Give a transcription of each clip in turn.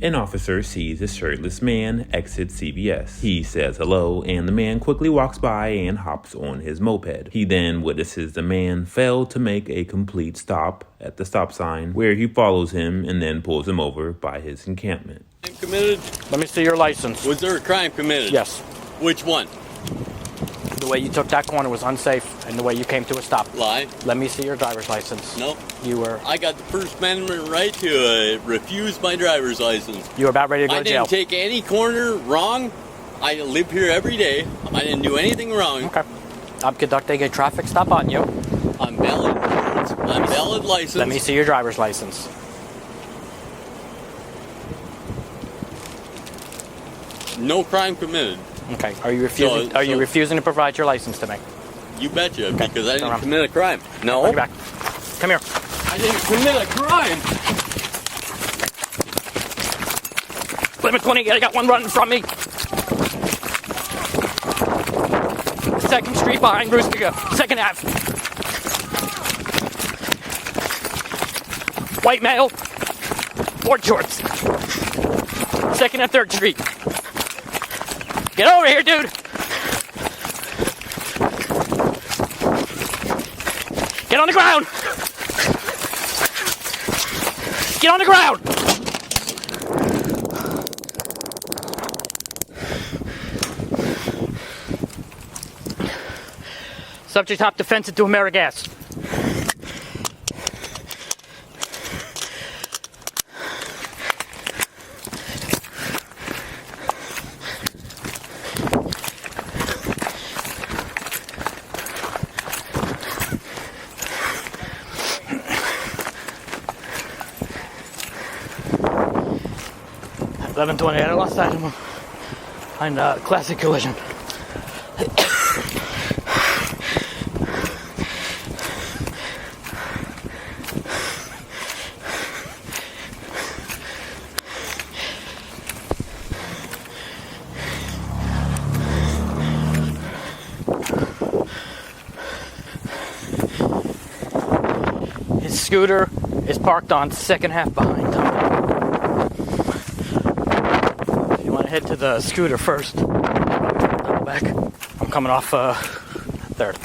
An officer sees a shirtless man exit CVS. He says hello, and the man quickly walks by and hops on his moped. He then witnesses the man fail to make a complete stop at the stop sign, where he follows him and then pulls him over by his encampment. Crime committed? Let me see your license. Was there a crime committed? Yes. Which one? The way you took that corner was unsafe, and the way you came to a stop. Lie. Let me see your driver's license. No. You were... I got the First Amendment right to refuse my driver's license. You were about ready to go to jail. I didn't take any corner wrong. I live here every day. I didn't do anything wrong. Okay. I'm conducting a traffic stop on you. On valid roads, on valid license. Let me see your driver's license. No crime committed. Okay. Are you refusing? Are you refusing to provide your license to me? You betcha, okay. Because I didn't commit a crime. No. Bring it back. Come here. I didn't commit a crime. Limit 20. I got one running from me. 2nd Street behind Brewster. 2nd Ave. White male. Board shorts. 2nd and 3rd Street. Get over here, dude. Get on the ground. Get on the ground. Subject hop defensive to Amerigas. .1120, I lost sight of him on classic collision. His scooter is parked on 2nd half behind him. Head to the scooter first. Double back. I'm coming off 3rd.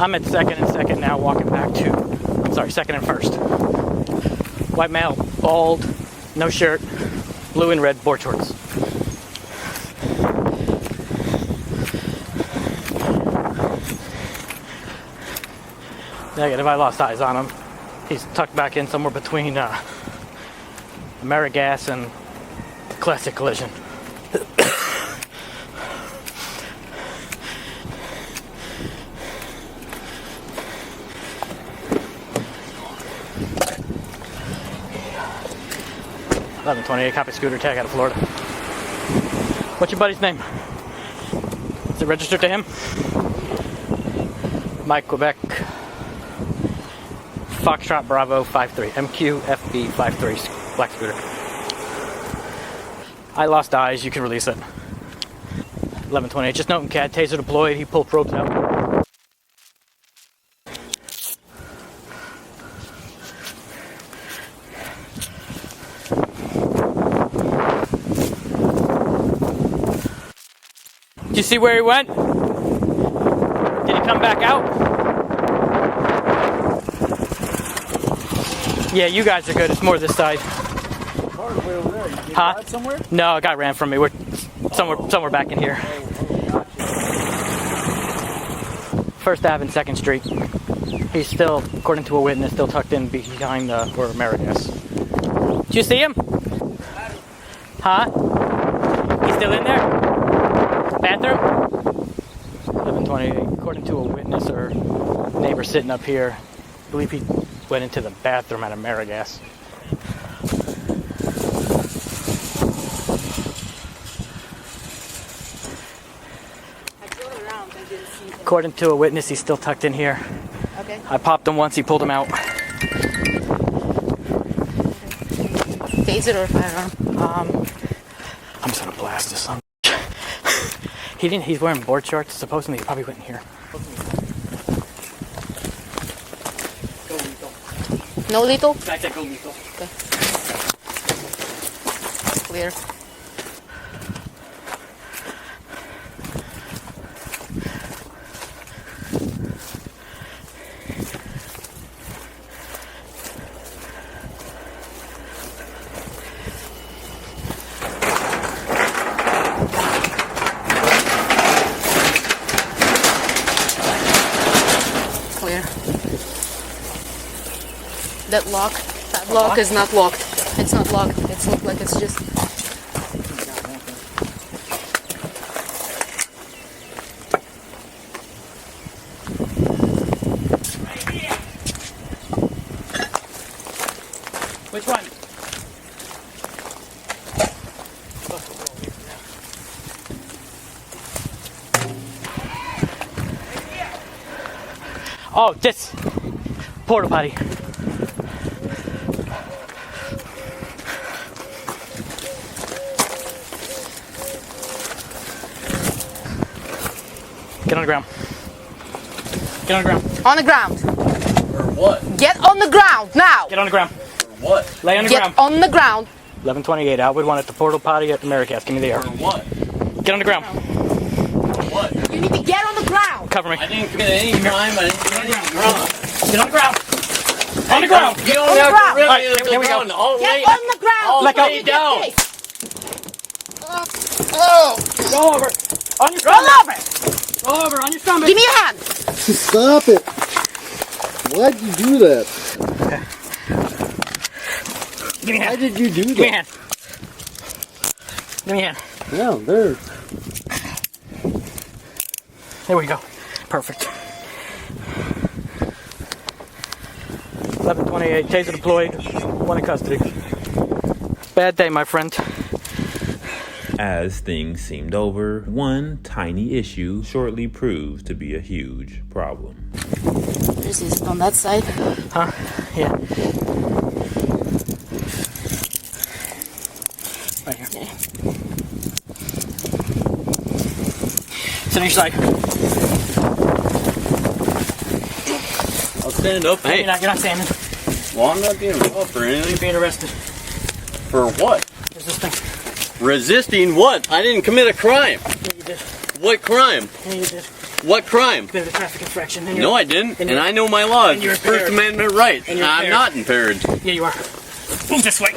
I'm at 2nd and 2nd now, walking back to, 2nd and 1st. White male, bald, no shirt, blue and red board shorts. Negative, I lost eyes on him. He's tucked back in somewhere between Amerigas and classic collision. .1128, copy scooter tag out of Florida. What's your buddy's name? Is it registered to him? Mike, Quebec. Foxtrot Bravo 53. MQFB 53. Black scooter. I lost eyes. You can release it. 1128. Just noting CAD. Taser deployed. He pulled probes out. Did you see where he went? Did he come back out? Yeah, you guys are good. It's more this side. Car's way over there. You get Huh? somewhere? No, a guy ran from me. We're somewhere back in here. First Ave and 2nd Street. He's still, according to a witness, still tucked in behind where Amerigas. Did you see him? Huh? He's still in there? Bathroom? 1128. According to a witness or neighbor sitting up here, I believe he went into the bathroom at Amerigas. According to a witness, he's still tucked in here. Okay. I popped him once, he pulled him out. Taser or firearm? I'm just gonna blast this son. He's wearing board shorts. Supposedly he probably went in here. No lethal? I said go lethal. Okay. Clear. Clear. That lock is not locked. It's not locked. It's looked like it's just. Which one? Oh, this porta potty. Get on the ground. Get on the ground. On the ground. For what? Get on the ground now. Get on the ground. For what? Lay on the Get ground. on the ground. 11:28. Outwood one at the porta potty at Americas. Give me the air. For what? Get on the ground. For what? You need to get on the ground. Cover me. I didn't commit any crime. I didn't commit any crime. Get on the ground. On the ground. You don't On the have ground. to really Alright, here we go. down. All Get lay, on the ground. all Let go. lay down. Go over. On your Roll stomach. over. Go over. On your stomach. Give me a hand. Stop it! Why'd you do that? Give me a Why hand. did you do Give me a that? hand. Give me a hand. Yeah, there. There we go. Perfect. 11:28. Taser deployed. One in custody. Bad day, my friend. As things seemed over, one tiny issue shortly proved to be a huge problem. Is it on that side? Huh? Yeah. Right here. Okay. Sit on your side. I'll stand up. Hey, You're not standing. well, I'm not being rough or anything. You're being arrested. For what? There's this thing. Resisting what? I didn't commit a crime. Yeah, you did. What crime? Yeah, you did. What crime? Bit of a traffic infraction. No, I didn't. And I know my laws. and you're It's First impaired. Amendment right. And you're I'm impaired. not impaired. Yeah, you are. Move this way.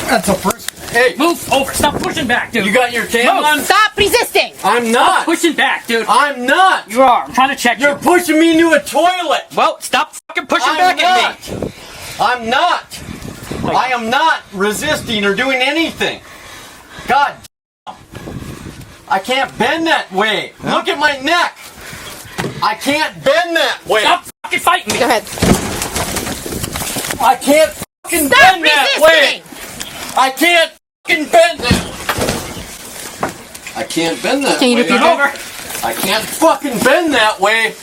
That's a first. Hey, Move over. Stop pushing back, dude. you got your cam Move. on? Stop resisting. I'm not. pushing back, dude. I'm not. You are. I'm trying to check You're you. pushing me into a toilet. Well, stop fucking pushing I'm back not. at me. I'm not. I am not resisting or doing anything. God, I can't bend that way. Look at my neck. I can't bend that way. Stop fucking fighting me. Go ahead. I can't fucking Stop bend that way. resisting. I can't fucking bend that. I can't bend that Can you way. repeat Turn over. I can't fucking bend that way.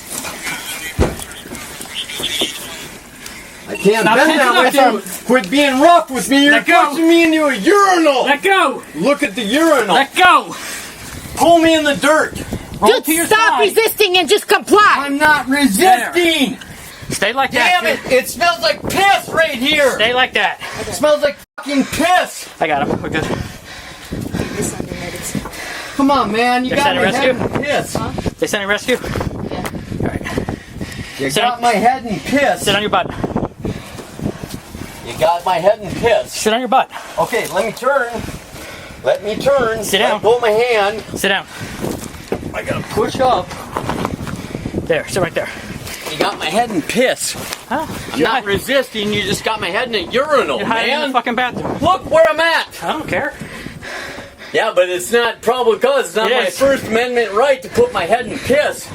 I can't Stop bend that way. tensing up. Quit being rough with me. You're Let go. pushing me into a urinal. Let go. Look at the urinal. Let go. Pull me in the dirt. Roll Dude, to your stop side. resisting and just comply. I'm not resisting. Stay like Damn that. it! It smells like piss right here. Stay like that. It smells like fucking piss. I got him. We're good. Come on, man. You They got sent a my head rescue? in piss. They sent a rescue? Yeah. All right. You Sit got on- my head in piss. Sit on your butt. You got my head in piss. Sit on your butt. Okay, let me turn. Let me turn. Sit down. Pull my hand. Sit down. I gotta push up. There. Sit right there. You got my head in piss. Huh? I'm not resisting. You just got my head in a urinal, You're hiding in man. the fucking bathroom. Look where I'm at. I don't care. Yeah, but it's not probable cause. It's not my Yes. First Amendment right to put my head in piss.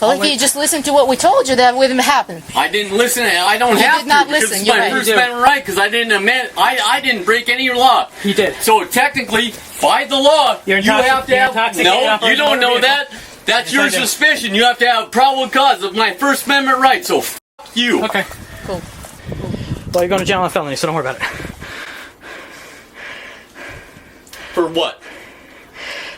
Well, if you just listen to what we told you, that wouldn't happen. I didn't listen. I don't have did not to. because listen, It's you're my right. First You do. Amendment right because I didn't admit. I didn't break any law. He did. So technically, by the law, You're you have to you're have. intoxicated No, operating you don't motor know vehicle. that. That's Yes, your I do. suspicion. You have to have probable cause of my First Amendment right. So f you. Okay. Cool. Well, you're going to jail on felony, so don't worry about it. For what?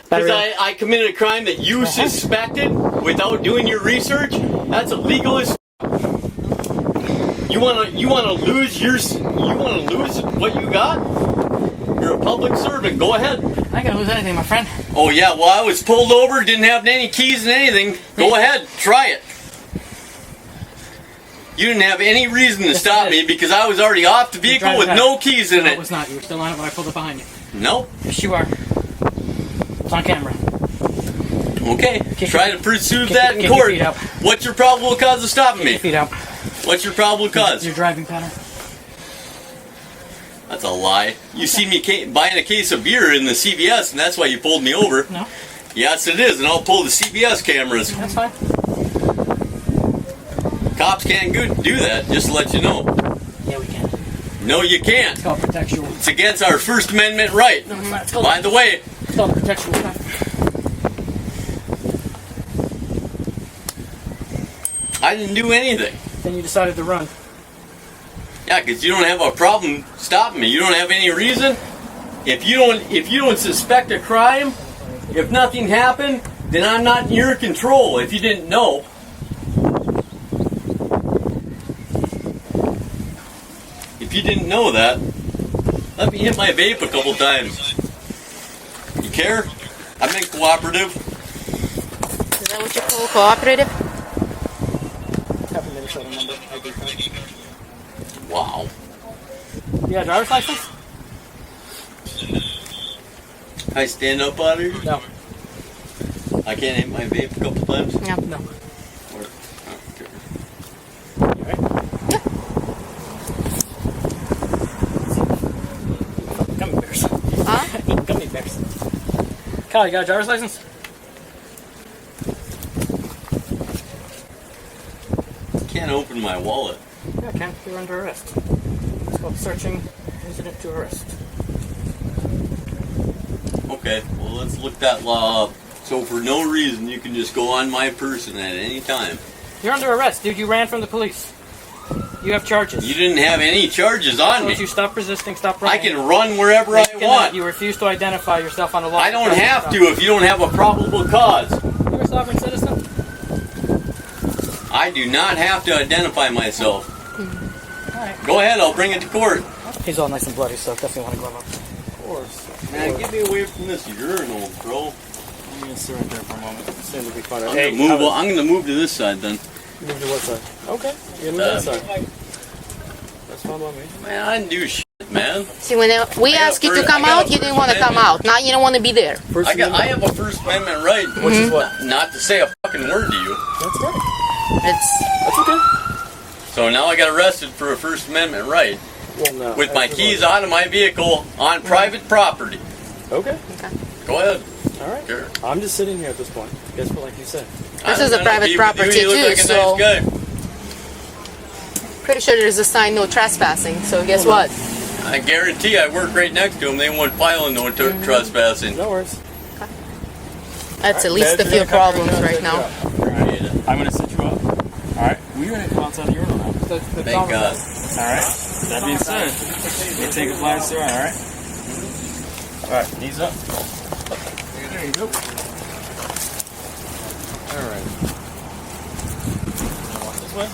Because Battery- I committed a crime that you suspected without doing your research. That's illegal as. You wanna lose what you got? You're a public servant. Go ahead. I ain't gonna lose anything, my friend. Oh yeah, well I was pulled over, didn't have any keys and anything. Go ahead, try it. You didn't have any reason to stop I did. me because I was already off the vehicle driving with back. no keys in No, it it. was not. You were still on it when I pulled up behind you. Nope. Yes, you are. It's on camera. Okay. Try to pursue that in kick your court. feet out. What's your probable cause of stopping me? Feet out. What's your probable cause? Your driving pattern. That's a lie. You see me buying a case of beer in the CVS, and that's why you pulled me over. No, Yes, it is, and I'll pull the CVS cameras. that's fine. Cops can't do that, just to let you know. Yeah, we can. No, you can't. It's called protectual. It's against our First Amendment right. No, it's not. It's called, By the way, it's called protectual. I didn't do anything. Then you decided to run. Yeah, because you don't have a problem stopping me. You don't have any reason. If you don't suspect a crime, if nothing happened, then I'm not in your control. If you didn't know. If you didn't know that, let me hit my vape a couple times. You care? I've been cooperative. Is that what you call cooperative? Have a Minnesota number. ID card. Wow. You got a driver's license? I stand up out here? No. I can't hit my vape a couple times? No. No. Or, okay. You right? Yeah. Gummy bears. Huh? Eat gummy bears. Kyle, you got a driver's license? Can't open my wallet. Yeah, Ken. You're under arrest. It's called searching incident to arrest. Okay, well let's look that law up. So for no reason you can just go on my person at any time. You're under arrest, dude. You ran from the police. You have charges. You didn't have any charges on me. Don't you stop resisting, stop I running. can run wherever I want. You refuse to identify yourself on the law. I don't have to if you don't have a probable cause. You're a sovereign citizen? I do not have to identify myself. Alright. Go ahead, I'll bring it to court. He's all nice and bloody, so definitely want to glove up. Of course. Man, get me away from this urinal, bro. I'm going to sit right there for a moment. Soon to be fun. I'm gonna move to this side then. Move to what side? Okay. You're gonna move that side. That's fine by me. Man, I didn't do shit, man. See, when we asked you to come out, you didn't want to come out. Now you don't want to be there. I have a First Amendment right. Which is what? Not to say a fucking word to you. That's good. It's That's okay. So now I got arrested for a First Amendment right. Well, no. With my keys out of my vehicle on private property. Okay. Go ahead. All right. Sure. I'm just sitting here at this point. Guess what, like you said. This is a private property You look too, like a so- nice guy. pretty sure there's a sign no trespassing. So guess what? I guarantee I work right next to him. They won't file a no trespassing. No worries. That's at least a few problems right now. Appreciate it. I'm gonna set you up. Alright, we're gonna come outside the urinal now. Thank God. Alright? That being said, we take a glance around, alright? Alright, knees up. There you go. Alright. Walk this way.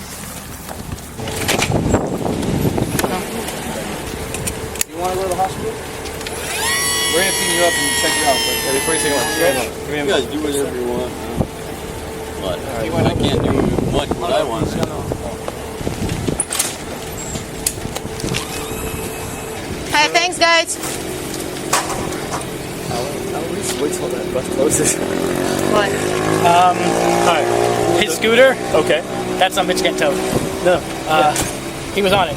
You wanna go to the hospital? We're gonna clean you up and check you out, but before you take one, give me a You guys do whatever you want. But I can't do much what I want. Hey, thanks, guys. Wait till that bus closes. What? Alright. His scooter, Okay. that's on bitch getting towed. No. He was on it.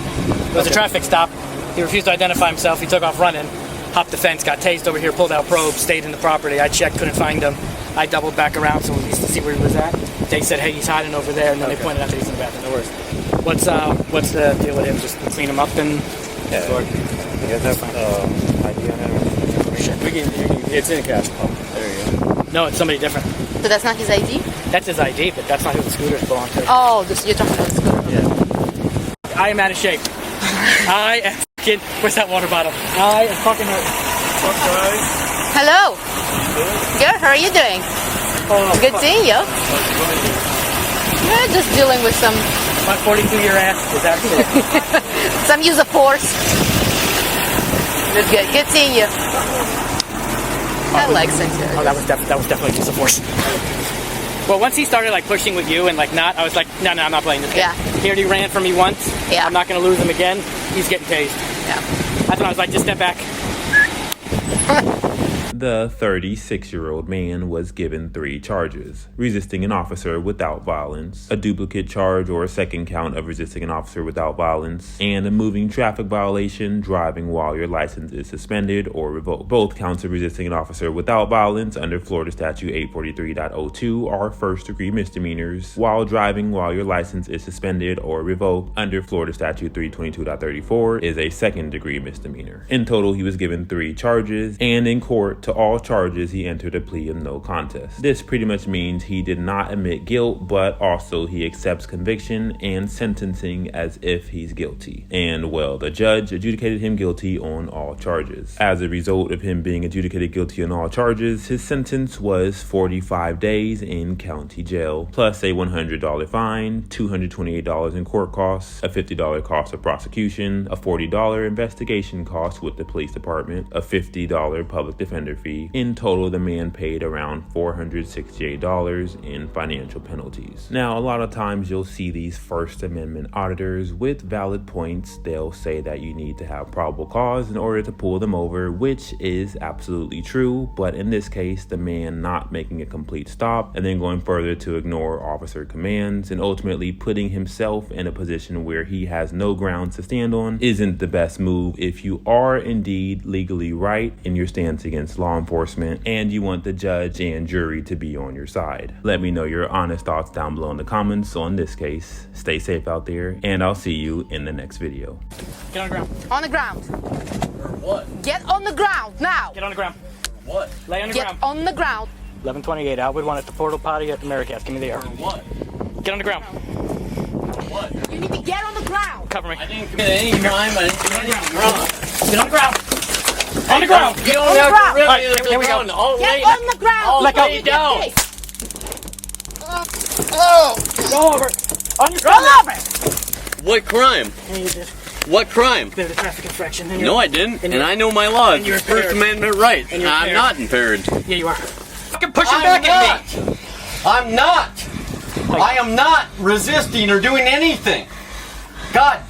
It was a traffic stop. He refused to identify himself. He took off running. Hopped the fence, got tased over here, pulled out probe, stayed in the property. I checked, couldn't find him. I doubled back around so at least to see where he was at. They said, hey, he's hiding over there, and then they pointed out that he's in the bathroom. No worries. What's the deal with him? Just clean him up and... Yeah. You guys have ID on him? Sure. It's in cash. There you go. No, it's somebody different. So that's not his ID? That's his ID, but that's not who the scooters belong to. Oh, you're talking about the scooter. Yeah. I am out of shape. I am fucking... Where's that water bottle? I am fucking hurt. Hello. Good, how are you doing? Good seeing you. Yeah, just dealing with some... My 42-year ass is actually... some use of force. Good, good seeing you. I like sensationalize. Oh, that was definitely use of force. Well, once he started like pushing with you and like not, I was like, no, I'm not playing this game. Yeah. He already ran from me once. Yeah. I'm not going to lose him again. He's getting tased. Yeah. That's when I was like, just step back. The 36-year-old man was given 3 charges: resisting an officer without violence, a duplicate charge or a second count of resisting an officer without violence, and a moving traffic violation, driving while your license is suspended or revoked. Both counts of resisting an officer without violence under Florida Statute 843.02 are first-degree misdemeanors, while driving while your license is suspended or revoked under Florida Statute 322.34 is a second-degree misdemeanor. In total, he was given 3 charges, and in court, to all charges, he entered a plea of no contest. This pretty much means he did not admit guilt, but also he accepts conviction and sentencing as if he's guilty. And well, the judge adjudicated him guilty on all charges. As a result of him being adjudicated guilty on all charges, his sentence was 45 days in county jail, plus a $100 fine, $228 in court costs, a $50 cost of prosecution, a $40 investigation cost with the police department, a $50 public defender fee. In total, the man paid around $468 in financial penalties. Now, a lot of times you'll see these First Amendment auditors with valid points. They'll say that you need to have probable cause in order to pull them over, which is absolutely true. But in this case, the man not making a complete stop and then going further to ignore officer commands and ultimately putting himself in a position where he has no grounds to stand on isn't the best move if you are indeed legally right in your stance against law enforcement and you want the judge and jury to be on your side. Let me know your honest thoughts down below in the comments on this case. Stay safe out there, and I'll see you in the next video. Get on the ground. On the ground. For what? Get on the ground now. Get on the ground. For what? Lay on the Get ground. on the ground. 11:28. Outwood one at the portal potty at the Maricast. Give me the air. For what? Get on the ground. For what? You need to get on the ground. Cover me. I didn't commit any crime. I didn't do anything wrong. Get on the ground. On the ground. You don't On the have ground. to rip Alright, me to here we the go. ground. I'll Get lay on the ground. I'll Let go. lay down. Go over. On your Roll ground. over. What crime? And you did. What crime? Committed a traffic infraction. And No, I didn't. And I know my law. It's you're First impaired. Amendment right. And you're I'm impaired. not impaired. Yeah, you are. Fucking push him back at me. I'm not. I am not resisting or doing anything. God,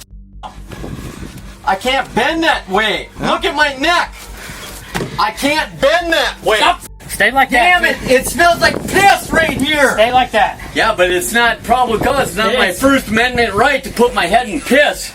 I can't bend that way. Look at my neck. I can't bend that way. Stop. Stay like Damn that. it! It smells like piss right here. Stay like that. Yeah, but it's not probable cause. It's not It my is. First Amendment right to put my head in piss.